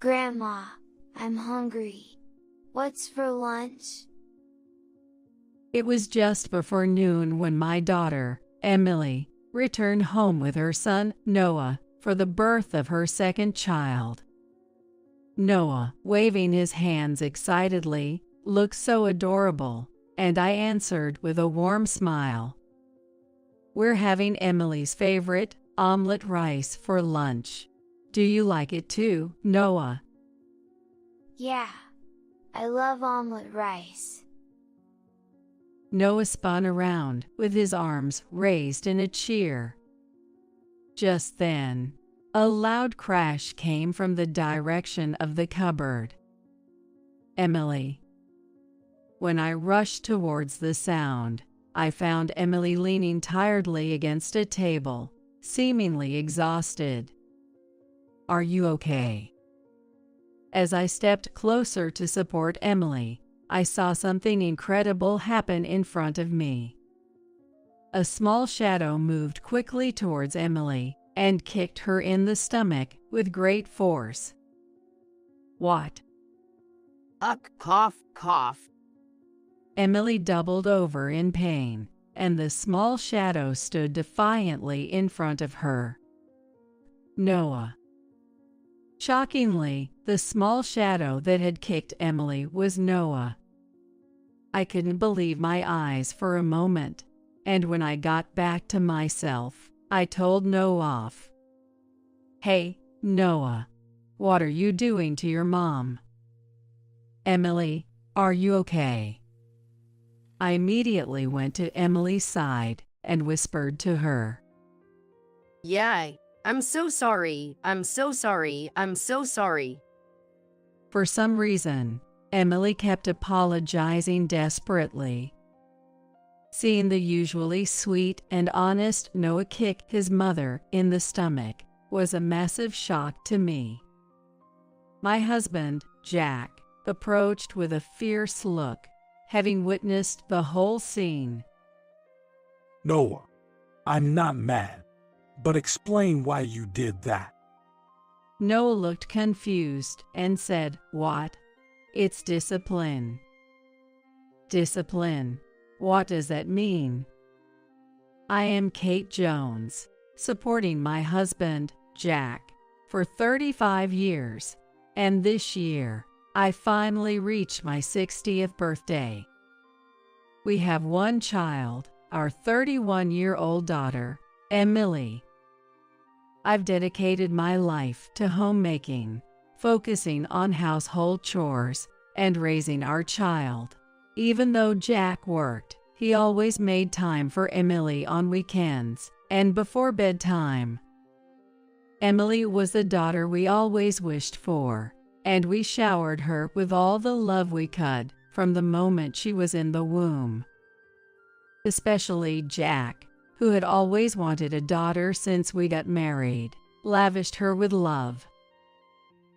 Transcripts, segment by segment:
Grandma, I'm hungry. What's for lunch? It was just before noon when my daughter, Emily, returned home with her son, Noah, for the birth of her second child. Noah, waving his hands excitedly, looked so adorable, and I answered with a warm smile. We're having Emily's favorite, omelet rice, for lunch. Do you like it too, Noah? Yeah, I love omelet rice. Noah spun around, with his arms raised in a cheer. Just then, a loud crash came from the direction of the cupboard. Emily. When I rushed towards the sound, I found Emily leaning tiredly against a table, seemingly exhausted. Are you okay? As I stepped closer to support Emily, I saw something incredible happen in front of me. A small shadow moved quickly towards Emily and kicked her in the stomach with great force. What? Cough, cough. Emily doubled over in pain, and the small shadow stood defiantly in front of her. Noah. Shockingly, the small shadow that had kicked Emily was Noah. I couldn't believe my eyes for a moment, and when I got back to myself, I told Noah off. Hey, Noah, what are you doing to your mom? Emily, are you okay? I immediately went to Emily's side and whispered to her. Yeah, I'm so sorry. I'm so sorry. I'm so sorry. For some reason, Emily kept apologizing desperately. Seeing the usually sweet and honest Noah kick his mother in the stomach was a massive shock to me. My husband, Jack, approached with a fierce look, having witnessed the whole scene. Noah, I'm not mad, but explain why you did that. Noah looked confused and said, What? It's discipline. Discipline. What does that mean? I am Kate Jones, supporting my husband, Jack, for 35 years, and this year, I finally reached my 60th birthday. We have one child, our 31-year-old daughter, Emily. I've dedicated my life to homemaking, focusing on household chores, and raising our child. Even though Jack worked, he always made time for Emily on weekends and before bedtime. Emily was the daughter we always wished for, and we showered her with all the love we could from the moment she was in the womb. Especially Jack, who had always wanted a daughter since we got married, lavished her with love.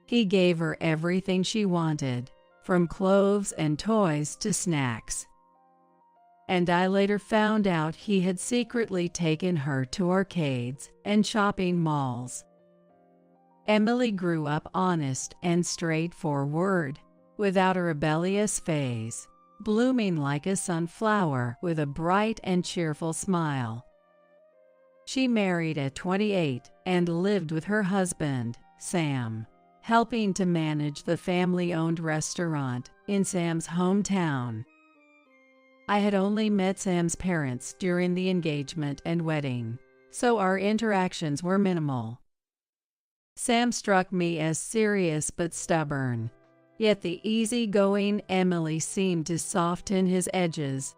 He gave her everything she wanted, from clothes and toys to snacks. And I later found out he had secretly taken her to arcades and shopping malls. Emily grew up honest and straightforward, without a rebellious phase, blooming like a sunflower with a bright and cheerful smile. She married at 28 and lived with her husband, Sam, helping to manage the family-owned restaurant in Sam's hometown. I had only met Sam's parents during the engagement and wedding, so our interactions were minimal. Sam struck me as serious but stubborn, yet the easygoing Emily seemed to soften his edges.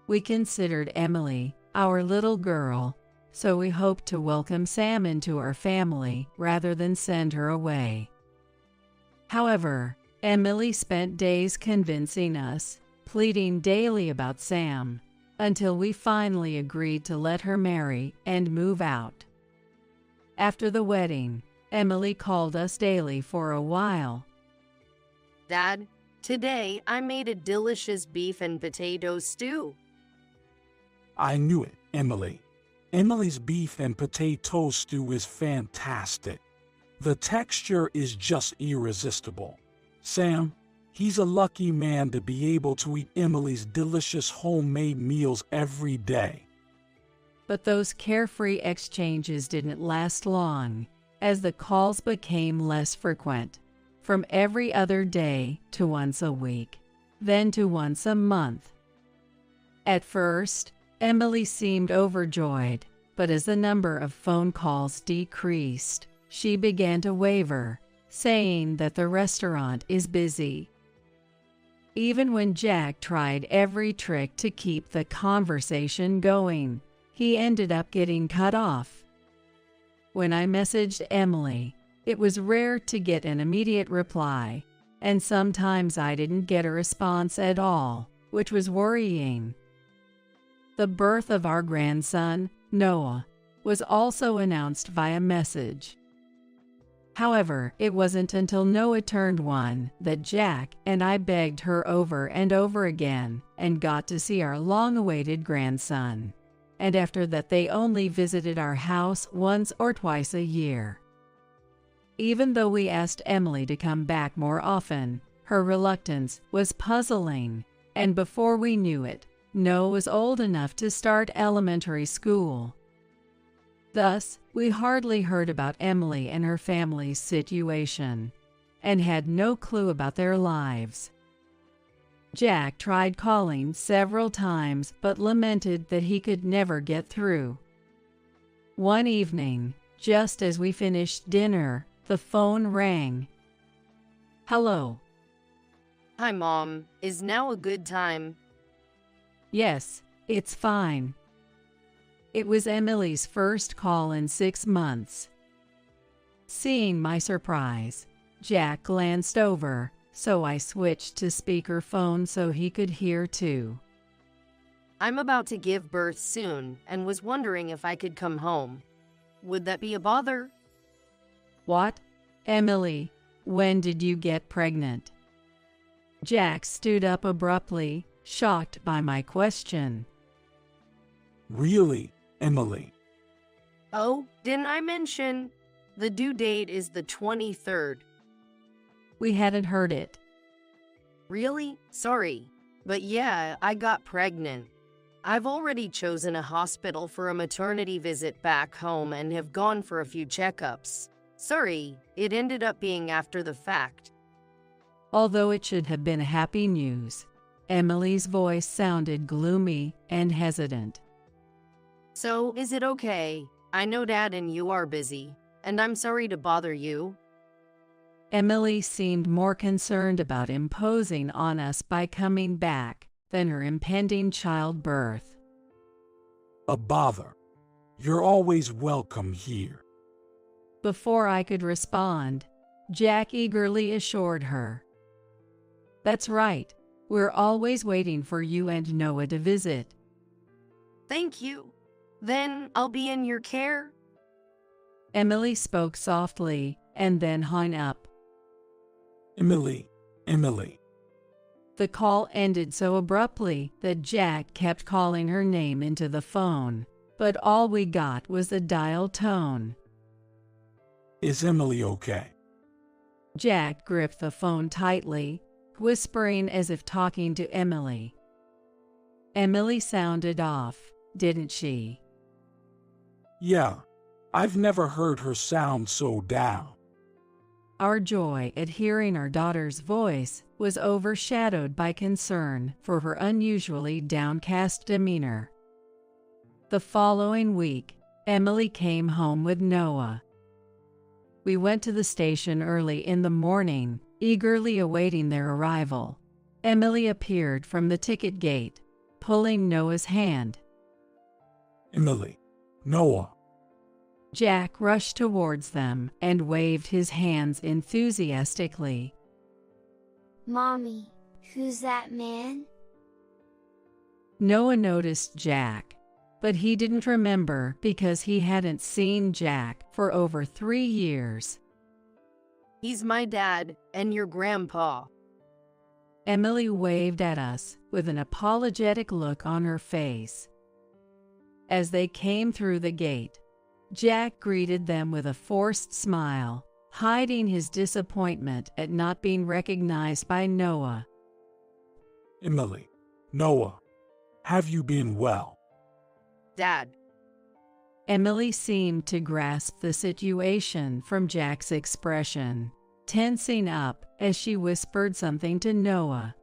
We considered Emily our little girl, so we hoped to welcome Sam into our family rather than send her away. However, Emily spent days convincing us, pleading daily about Sam, until we finally agreed to let her marry and move out. After the wedding, Emily called us daily for a while. Dad, today I made a delicious beef and potato stew. I knew it, Emily. Emily's beef and potato stew is fantastic. The texture is just irresistible. Sam, he's a lucky man to be able to eat Emily's delicious homemade meals every day. But those carefree exchanges didn't last long, as the calls became less frequent, from every other day to once a week, then to once a month. At first, Emily seemed overjoyed, but as the number of phone calls decreased, she began to waver, saying that the restaurant is busy. Even when Jack tried every trick to keep the conversation going, he ended up getting cut off. When I messaged Emily, it was rare to get an immediate reply, and sometimes I didn't get a response at all, which was worrying. The birth of our grandson, Noah, was also announced via message. However, it wasn't until Noah turned 1 that Jack and I begged her over and over again and got to see our long-awaited grandson. And after that they only visited our house once or twice a year. Even though we asked Emily to come back more often, her reluctance was puzzling, and before we knew it, Noah was old enough to start elementary school. Thus, we hardly heard about Emily and her family's situation, and had no clue about their lives. Jack tried calling several times but lamented that he could never get through. One evening, just as we finished dinner, the phone rang. "Hello." Hi, Mom. Is now a good time? "Yes, it's fine." It was Emily's first call in 6 months. Seeing my surprise, Jack glanced over, so I switched to speakerphone so he could hear too. I'm about to give birth soon and was wondering if I could come home. Would that be a bother? "What? Emily, when did you get pregnant?" Jack stood up abruptly, shocked by my question. Really, Emily? Oh, didn't I mention? The due date is the 23rd. We hadn't heard it. Really? Sorry. But yeah, I got pregnant. I've already chosen a hospital for a maternity visit back home and have gone for a few checkups. Sorry, it ended up being after the fact. Although it should have been happy news, Emily's voice sounded gloomy and hesitant. So, is it okay? I know Dad and you are busy, and I'm sorry to bother you. Emily seemed more concerned about imposing on us by coming back than her impending childbirth. A bother. You're always welcome here. Before I could respond, Jack eagerly assured her. "That's right. We're always waiting for you and Noah to visit." Thank you. Then I'll be in your care? Emily spoke softly and then hung up. Emily. The call ended so abruptly that Jack kept calling her name into the phone, but all we got was the dial tone. Is Emily okay? Jack gripped the phone tightly, whispering as if talking to Emily. Emily sounded off, didn't she? Yeah, I've never heard her sound so down. Our joy at hearing our daughter's voice was overshadowed by concern for her unusually downcast demeanor. The following week, Emily came home with Noah. We went to the station early in the morning, eagerly awaiting their arrival. Emily appeared from the ticket gate, pulling Noah's hand. Emily, Noah. Jack rushed towards them and waved his hands enthusiastically. Mommy, who's that man? Noah noticed Jack, but he didn't remember because he hadn't seen Jack for over 3 years. He's my dad and your grandpa. Emily waved at us with an apologetic look on her face. As they came through the gate, Jack greeted them with a forced smile, hiding his disappointment at not being recognized by Noah. Emily, Noah, have you been well? Dad. Emily seemed to grasp the situation from Jack's expression, tensing up as she whispered something to Noah.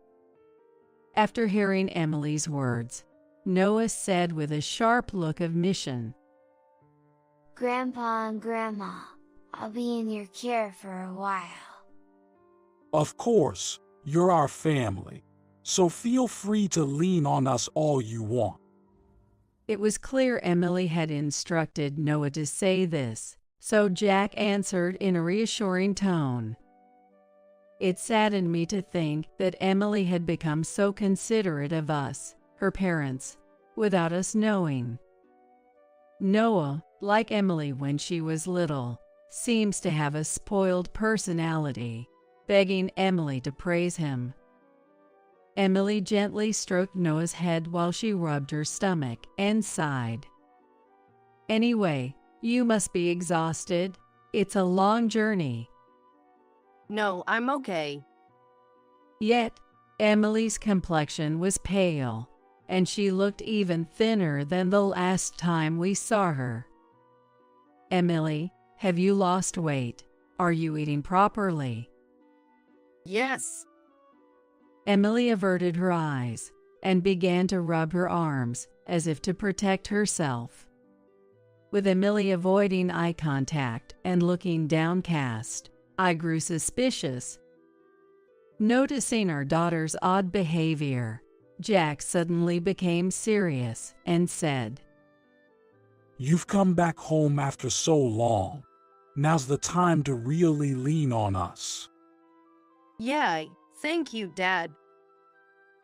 After hearing Emily's words, Noah said with a sharp look of mission, Grandpa and Grandma, I'll be in your care for a while. Of course, you're our family, so feel free to lean on us all you want. It was clear Emily had instructed Noah to say this, so Jack answered in a reassuring tone. It saddened me to think that Emily had become so considerate of us, her parents, without us knowing. Noah, like Emily when she was little, seems to have a spoiled personality, begging Emily to praise him. Emily gently stroked Noah's head while she rubbed her stomach and sighed. Anyway, you must be exhausted. It's a long journey. No, I'm okay. Yet, Emily's complexion was pale, and she looked even thinner than the last time we saw her. Emily, have you lost weight? Are you eating properly? Yes. Emily averted her eyes and began to rub her arms as if to protect herself. With Emily avoiding eye contact and looking downcast, I grew suspicious. Noticing our daughter's odd behavior, Jack suddenly became serious and said, You've come back home after so long. Now's the time to really lean on us. Yeah, thank you, Dad.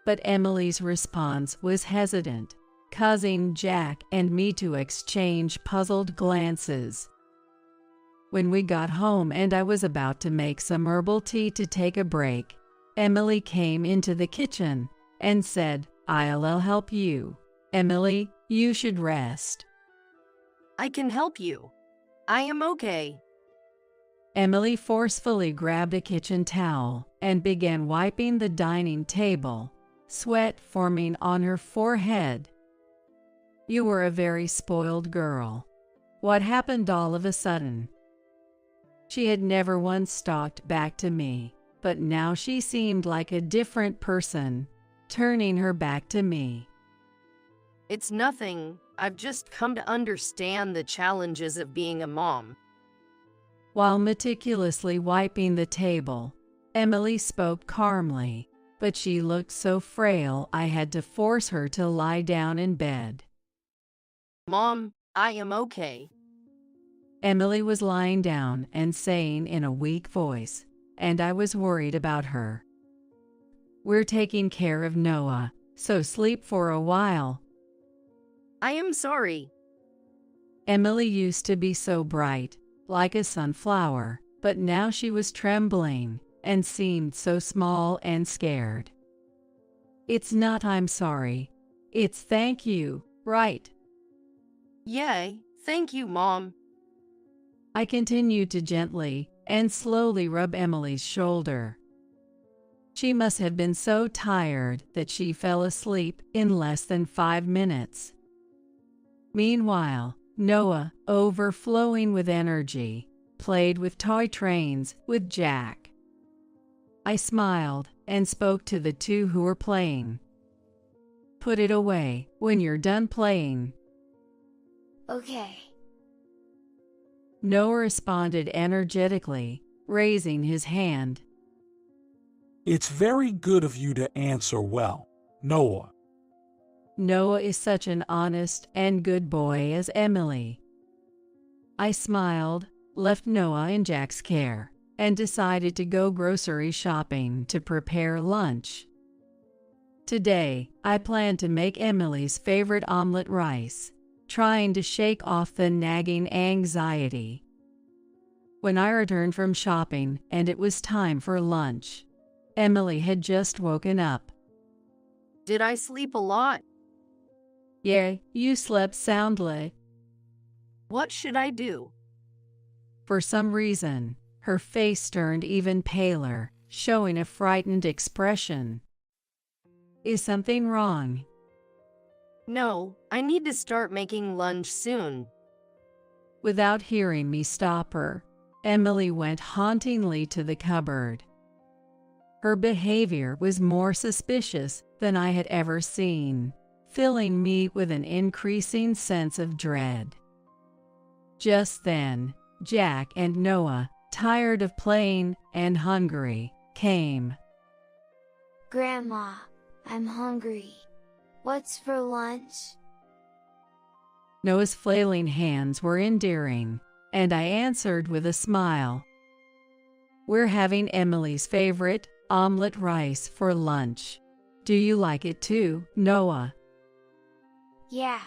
But Emily's response was hesitant, causing Jack and me to exchange puzzled glances. When we got home and I was about to make some herbal tea to take a break, Emily came into the kitchen and said, I'll help you. Emily, you should rest. I can help you. I am okay. Emily forcefully grabbed a kitchen towel and began wiping the dining table, sweat forming on her forehead. You were a very spoiled girl. What happened all of a sudden? She had never once talked back to me, but now she seemed like a different person, turning her back to me. It's nothing. I've just come to understand the challenges of being a mom. While meticulously wiping the table, Emily spoke calmly, but she looked so frail I had to force her to lie down in bed. Mom, I am okay. Emily was lying down and saying in a weak voice, and I was worried about her. We're taking care of Noah, so sleep for a while. I am sorry. Emily used to be so bright, like a sunflower, but now she was trembling and seemed so small and scared. It's not I'm sorry. It's thank you, right? Yay, thank you, Mom. I continued to gently and slowly rub Emily's shoulder. She must have been so tired that she fell asleep in less than 5 minutes. Meanwhile, Noah, overflowing with energy, played with toy trains with Jack. I smiled and spoke to the two who were playing. Put it away when you're done playing. Okay. Noah responded energetically, raising his hand. It's very good of you to answer well, Noah. Noah is such an honest and good boy as Emily. I smiled, left Noah in Jack's care, and decided to go grocery shopping to prepare lunch. Today, I plan to make Emily's favorite omelet rice, trying to shake off the nagging anxiety. When I returned from shopping and it was time for lunch, Emily had just woken up. Did I sleep a lot? Yeah, you slept soundly. What should I do? For some reason, Her face turned even paler, showing a frightened expression. Is something wrong? No, I need to start making lunch soon. Without hearing me stop her, Emily went hauntingly to the cupboard. Her behavior was more suspicious than I had ever seen, filling me with an increasing sense of dread. Just then, Jack and Noah, tired of playing and hungry, came. Grandma, I'm hungry. What's for lunch? Noah's flailing hands were endearing, and I answered with a smile. We're having Emily's favorite, omelet rice for lunch. Do you like it too, Noah? Yeah,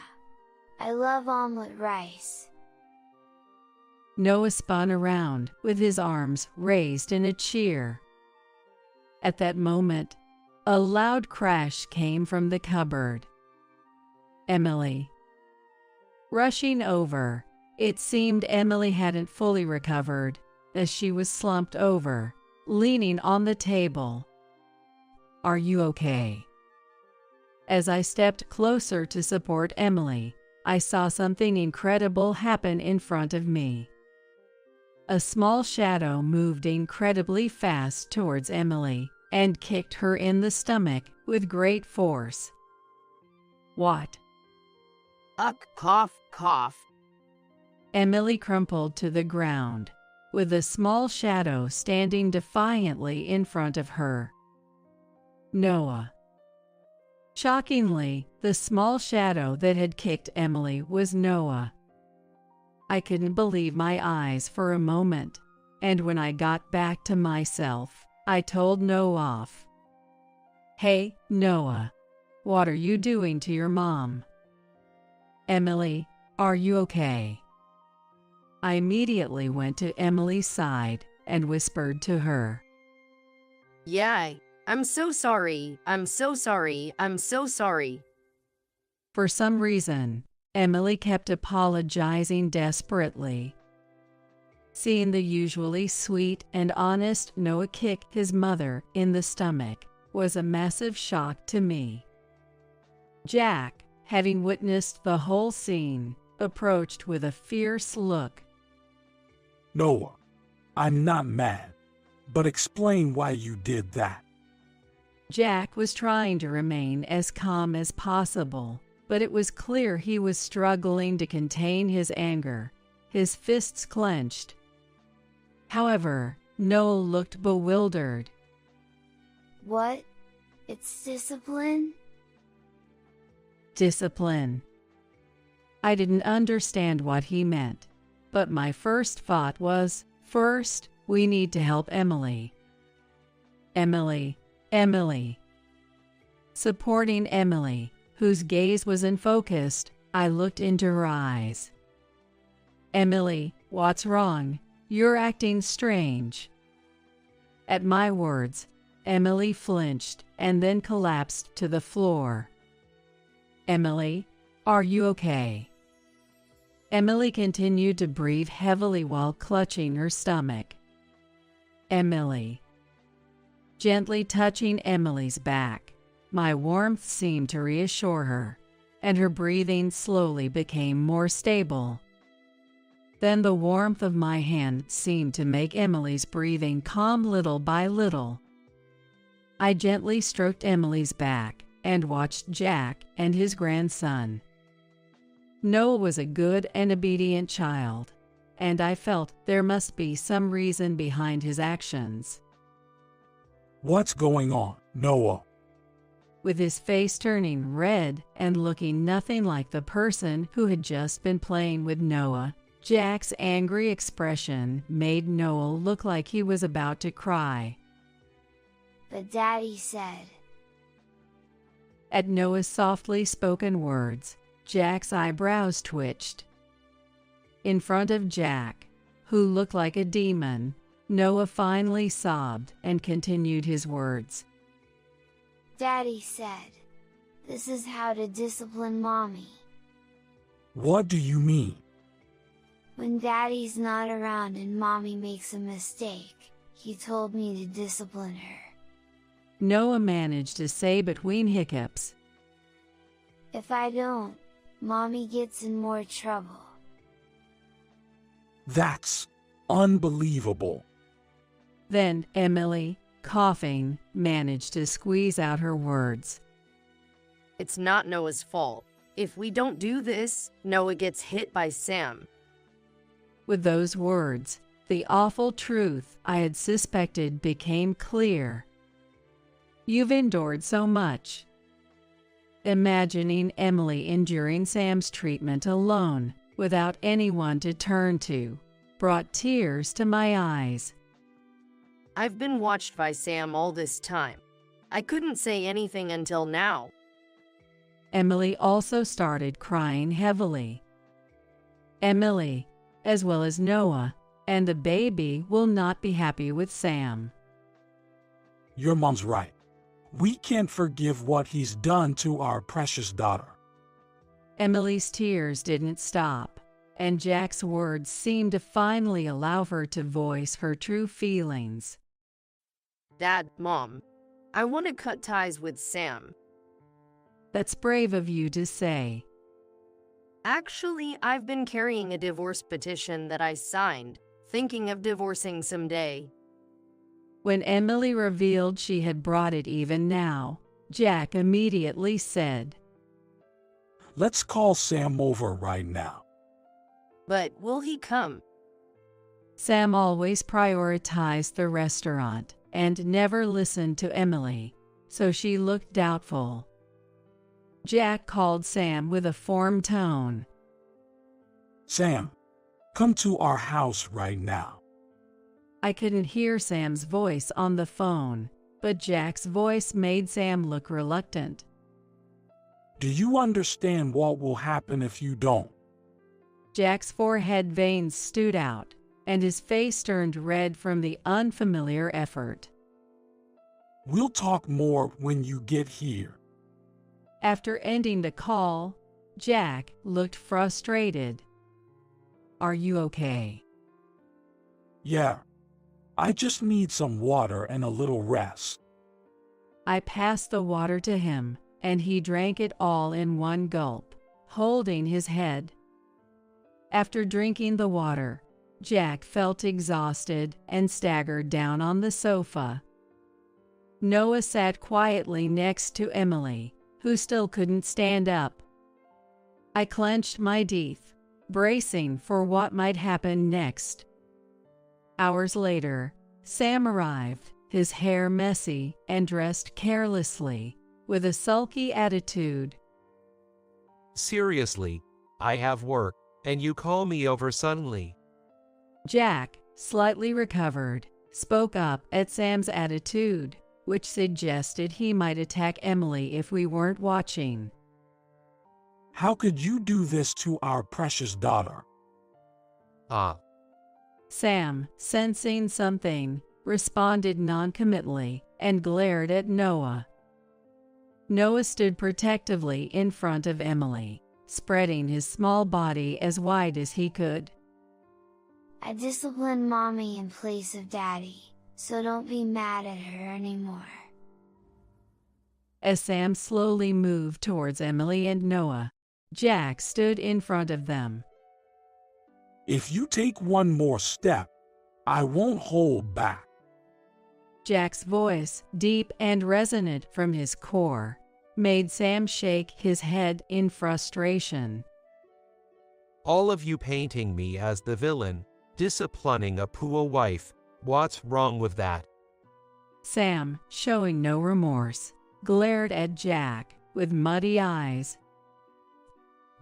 I love omelet rice. Noah spun around with his arms raised in a cheer. At that moment, a loud crash came from the cupboard. Emily. Rushing over, it seemed Emily hadn't fully recovered, as she was slumped over, leaning on the table. Are you okay? As I stepped closer to support Emily, I saw something incredible happen in front of me. A small shadow moved incredibly fast towards Emily and kicked her in the stomach with great force. What? Cough, cough. Emily crumpled to the ground, with a small shadow standing defiantly in front of her. Noah. Shockingly, the small shadow that had kicked Emily was Noah. I couldn't believe my eyes for a moment, and when I got back to myself, I told Noah off. Hey, Noah, what are you doing to your mom? Emily, are you okay? I immediately went to Emily's side and whispered to her. Yeah, I'm so sorry. I'm so sorry. I'm so sorry. For some reason, Emily kept apologizing desperately. Seeing the usually sweet and honest Noah kick his mother in the stomach was a massive shock to me. Jack, having witnessed the whole scene, approached with a fierce look. Noah, I'm not mad, but explain why you did that. Jack was trying to remain as calm as possible, but it was clear he was struggling to contain his anger, his fists clenched. However, Noah looked bewildered. What? It's discipline? Discipline. I didn't understand what he meant, but my first thought was, first, we need to help Emily. Emily. Supporting Emily, whose gaze was unfocused, I looked into her eyes. Emily, what's wrong? You're acting strange. At my words, Emily flinched and then collapsed to the floor. Emily, are you okay? Emily continued to breathe heavily while clutching her stomach. Emily. Gently touching Emily's back, my warmth seemed to reassure her, and her breathing slowly became more stable. Then the warmth of my hand seemed to make Emily's breathing calm little by little. I gently stroked Emily's back and watched Jack and his grandson. Noah was a good and obedient child, and I felt there must be some reason behind his actions. What's going on, Noah? With his face turning red and looking nothing like the person who had just been playing with Noah, Jack's angry expression made Noah look like he was about to cry. But Daddy said. At Noah's softly spoken words, Jack's eyebrows twitched. In front of Jack, who looked like a demon, Noah finally sobbed and continued his words. Daddy said, this is how to discipline Mommy. What do you mean? When Daddy's not around and Mommy makes a mistake, he told me to discipline her. Noah managed to say between hiccups. If I don't, Mommy gets in more trouble. That's unbelievable. Then Emily, coughing, managed to squeeze out her words. It's not Noah's fault. If we don't do this, Noah gets hit by Sam. With those words, the awful truth I had suspected became clear. You've endured so much. Imagining Emily enduring Sam's treatment alone, without anyone to turn to, brought tears to my eyes. I've been watched by Sam all this time. I couldn't say anything until now. Emily also started crying heavily. Emily, as well as Noah, and the baby will not be happy with Sam. Your mom's right. We can't forgive what he's done to our precious daughter. Emily's tears didn't stop, and Jack's words seemed to finally allow her to voice her true feelings. Dad, Mom, I want to cut ties with Sam. That's brave of you to say. Actually, I've been carrying a divorce petition that I signed, thinking of divorcing someday. When Emily revealed she had brought it even now, Jack immediately said, Let's call Sam over right now. But will he come? Sam always prioritized the restaurant and never listened to Emily, so she looked doubtful. Jack called Sam with a firm tone. Sam, come to our house right now. I couldn't hear Sam's voice on the phone, but Jack's voice made Sam look reluctant. Do you understand what will happen if you don't? Jack's forehead veins stood out, and his face turned red from the unfamiliar effort. We'll talk more when you get here. After ending the call, Jack looked frustrated. Are you okay? Yeah. I just need some water and a little rest. I passed the water to him, and he drank it all in one gulp, holding his head. After drinking the water, Jack felt exhausted and staggered down on the sofa. Noah sat quietly next to Emily, who still couldn't stand up. I clenched my teeth, bracing for what might happen next. Hours later, Sam arrived, his hair messy and dressed carelessly, with a sulky attitude. Seriously, I have work, and you call me over suddenly. Jack, slightly recovered, spoke up at Sam's attitude, which suggested he might attack Emily if we weren't watching. How could you do this to our precious daughter? Sam, sensing something, responded noncommittally and glared at Noah. Noah stood protectively in front of Emily, spreading his small body as wide as he could. I disciplined Mommy in place of Daddy, so don't be mad at her anymore. As Sam slowly moved towards Emily and Noah, Jack stood in front of them. If you take one more step, I won't hold back. Jack's voice, deep and resonant from his core, made Sam shake his head in frustration. All of you painting me as the villain, disciplining a poor wife, what's wrong with that? Sam, showing no remorse, glared at Jack with muddy eyes.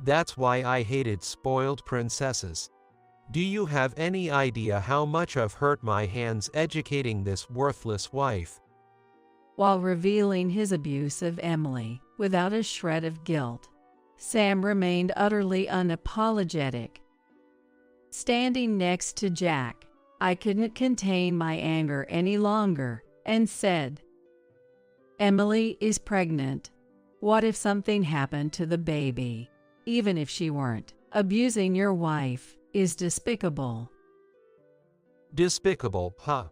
That's why I hated spoiled princesses. Do you have any idea how much I've hurt my hands educating this worthless wife? While revealing his abuse of Emily without a shred of guilt, Sam remained utterly unapologetic. Standing next to Jack, I couldn't contain my anger any longer and said, Emily is pregnant. What if something happened to the baby? Even if she weren't abusing your wife, is despicable. Despicable, huh?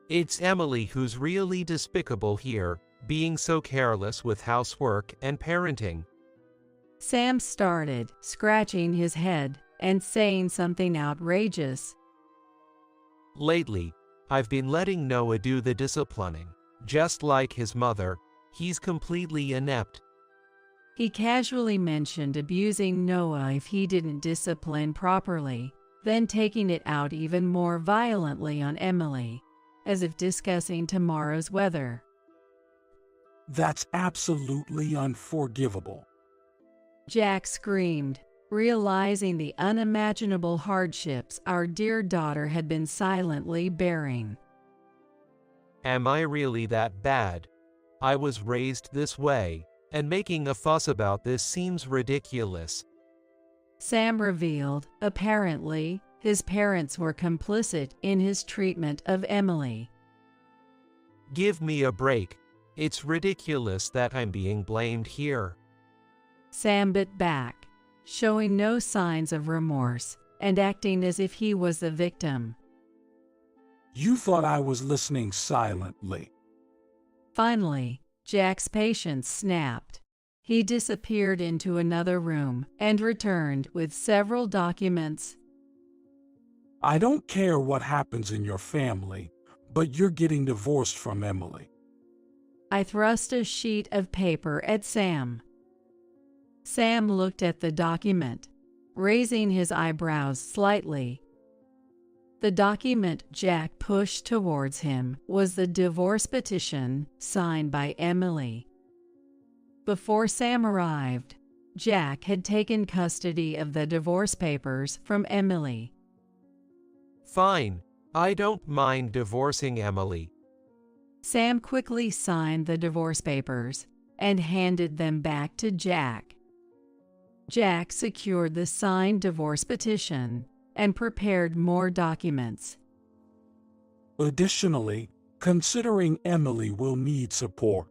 It's Emily who's really despicable here, being so careless with housework and parenting. Sam started, scratching his head and saying something outrageous. Lately, I've been letting Noah do the disciplining. Just like his mother, he's completely inept. He casually mentioned abusing Noah if he didn't discipline properly, then taking it out even more violently on Emily, as if discussing tomorrow's weather. That's absolutely unforgivable. Jack screamed, realizing the unimaginable hardships our dear daughter had been silently bearing. Am I really that bad? I was raised this way, and making a fuss about this seems ridiculous. Sam revealed, apparently, his parents were complicit in his treatment of Emily. Give me a break. It's ridiculous that I'm being blamed here. Sam bit back, showing no signs of remorse and acting as if he was the victim. You thought I was listening silently. Finally, Jack's patience snapped. He disappeared into another room and returned with several documents. I don't care what happens in your family, but you're getting divorced from Emily. I thrust a sheet of paper at Sam. Sam looked at the document, raising his eyebrows slightly. The document Jack pushed towards him was the divorce petition signed by Emily. Before Sam arrived, Jack had taken custody of the divorce papers from Emily. Fine, I don't mind divorcing Emily. Sam quickly signed the divorce papers and handed them back to Jack. Jack secured the signed divorce petition and prepared more documents. Additionally, considering Emily will need support,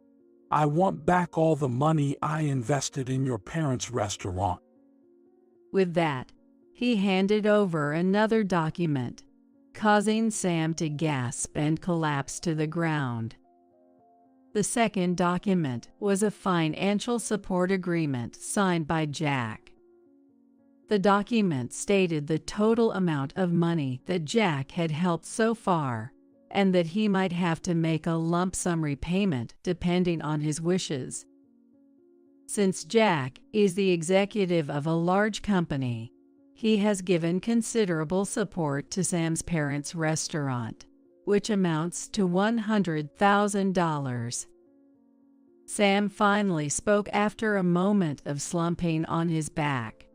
I want back all the money I invested in your parents' restaurant. With that, he handed over another document, causing Sam to gasp and collapse to the ground. The second document was a financial support agreement signed by Jack. The document stated the total amount of money that Jack had helped so far, and that he might have to make a lump sum repayment depending on his wishes. Since Jack is the executive of a large company, he has given considerable support to Sam's parents' restaurant, which amounts to $100,000. Sam finally spoke after a moment of slumping on his back.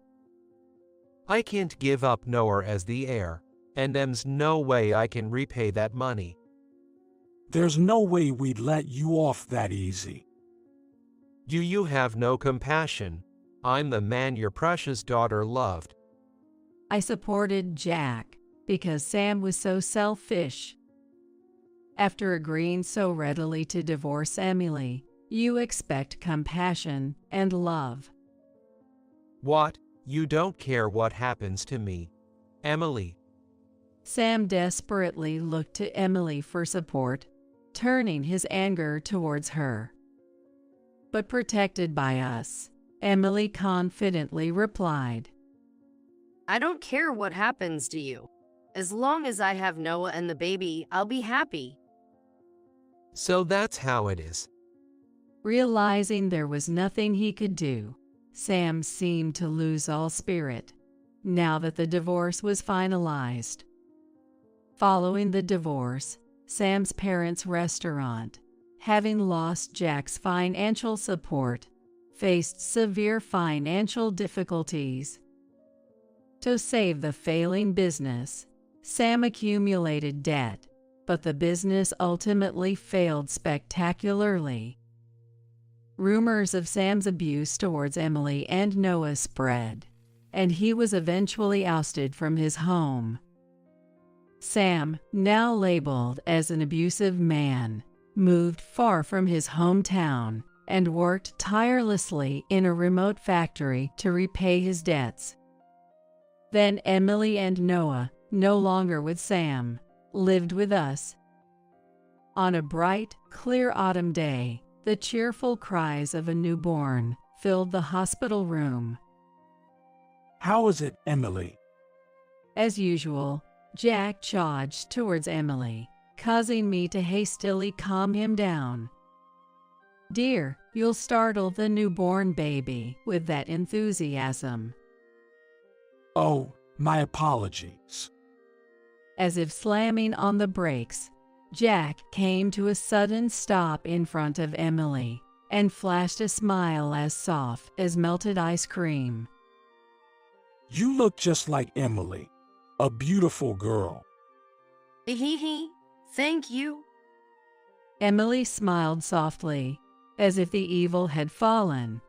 I can't give up Noah as the heir, and there's no way I can repay that money. There's no way we'd let you off that easy. Do you have no compassion? I'm the man your precious daughter loved. I supported Jack because Sam was so selfish. After agreeing so readily to divorce Emily, you expect compassion and love. What? You don't care what happens to me, Emily? Sam desperately looked to Emily for support, turning his anger towards her. But protected by us, Emily confidently replied, I don't care what happens to you. As long as I have Noah and the baby, I'll be happy. So that's how it is. Realizing there was nothing he could do, Sam seemed to lose all spirit, now that the divorce was finalized. Following the divorce, Sam's parents' restaurant, having lost Jack's financial support, faced severe financial difficulties. To save the failing business, Sam accumulated debt, but the business ultimately failed spectacularly. Rumors of Sam's abuse towards Emily and Noah spread, and he was eventually ousted from his home. Sam, now labeled as an abusive man, moved far from his hometown and worked tirelessly in a remote factory to repay his debts. Then Emily and Noah, no longer with Sam, lived with us. On a bright, clear autumn day, the cheerful cries of a newborn filled the hospital room. How is it, Emily? As usual, Jack charged towards Emily, causing me to hastily calm him down. Dear, you'll startle the newborn baby with that enthusiasm. Oh, my apologies. As if slamming on the brakes, Jack came to a sudden stop in front of Emily and flashed a smile as soft as melted ice cream. You look just like Emily, a beautiful girl. Hee, thank you. Emily smiled softly, as if the evil had fallen.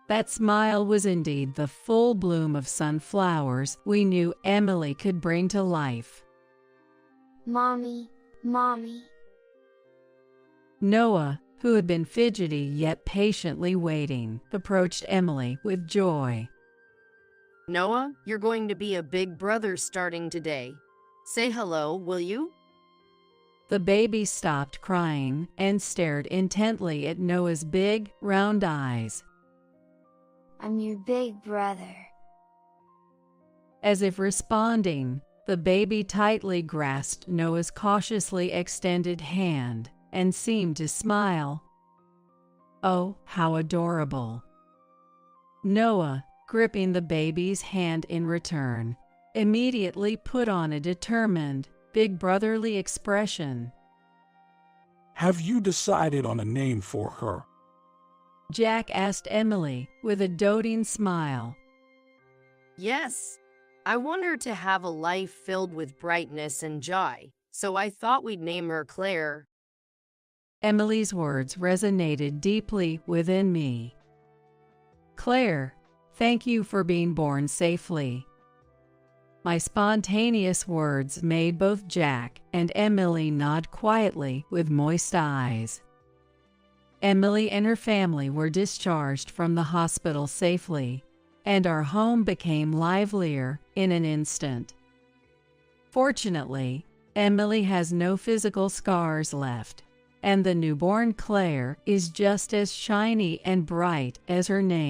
That smile was indeed the full bloom of sunflowers we knew Emily could bring to life. Mommy, Mommy. Noah, who had been fidgety yet patiently waiting, approached Emily with joy. Noah, you're going to be a big brother starting today. Say hello, will you? The baby stopped crying and stared intently at Noah's big, round eyes. I'm your big brother. As if responding, the baby tightly grasped Noah's cautiously extended hand and seemed to smile. Oh, how adorable! Noah, gripping the baby's hand in return, immediately put on a determined, big brotherly expression. Have you decided on a name for her? Jack asked Emily with a doting smile. Yes. I want her to have a life filled with brightness and joy, so I thought we'd name her Claire. Emily's words resonated deeply within me. Claire, thank you for being born safely. My spontaneous words made both Jack and Emily nod quietly with moist eyes. Emily and her family were discharged from the hospital safely, and our home became livelier in an instant. Fortunately, Emily has no physical scars left, and the newborn Claire is just as shiny and bright as her name.